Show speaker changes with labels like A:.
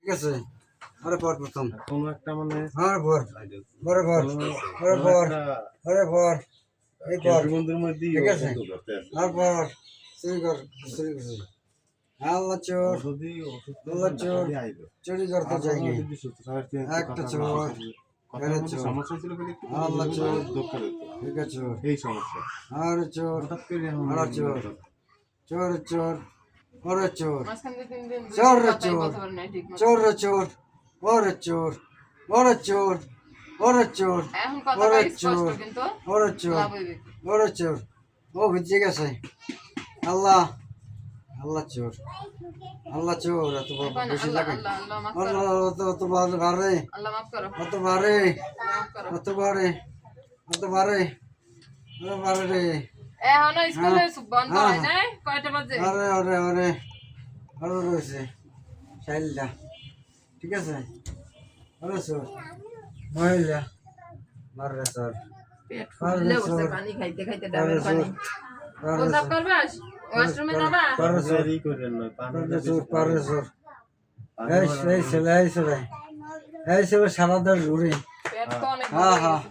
A: ঠিক আছে আরে পর প্রথম
B: কোনো একটা মানে
A: আর পর পরে পর পরে পর পরে পর এই পর
B: বন্ধুর মধ্যে
A: ঠিক আছে আর পর শুরু কর শুরু কর আল্লাহ চোর আল্লাহ চোর চুরি করতে যাইনি একটা চোর এর চোর আল্লাহ চোর ঠিক আছে চোর
B: এই সমস্যা
A: আর চোর আর চোর চোর চোর ওরে চোর চোর রে চোর চোর রে চোর ওরে চোর ওরে চোর ওরে চোর ওরে চোর ওরে চোর ওরে চোর ও বুঝে গেছে আল্লাহ আল্লাহ চোর আল্লাহ চোর এত বেশি লাগে আল্লাহ অত বারে অত বারে অত বারে অত বারে অত বারে রে
C: এখন স্কুলে বন্ধ হয় না কয়টা বাজে
A: আরে আরে আরে আরে রয়েছে শাইলটা ঠিক আছে আরে চোর মহিলা মাররে চোর
C: পেট ফুলে বসে পানি খাইতে খাইতে ডাবের পানি ওসব করবাস ওয়াশরুমে যাবা
B: পারসরি করেন না
A: পারে চোর এই ছেলে এই ছেলে সারা দর ঘুরে
C: পেট তো অনেক
A: হ্যাঁ হ্যাঁ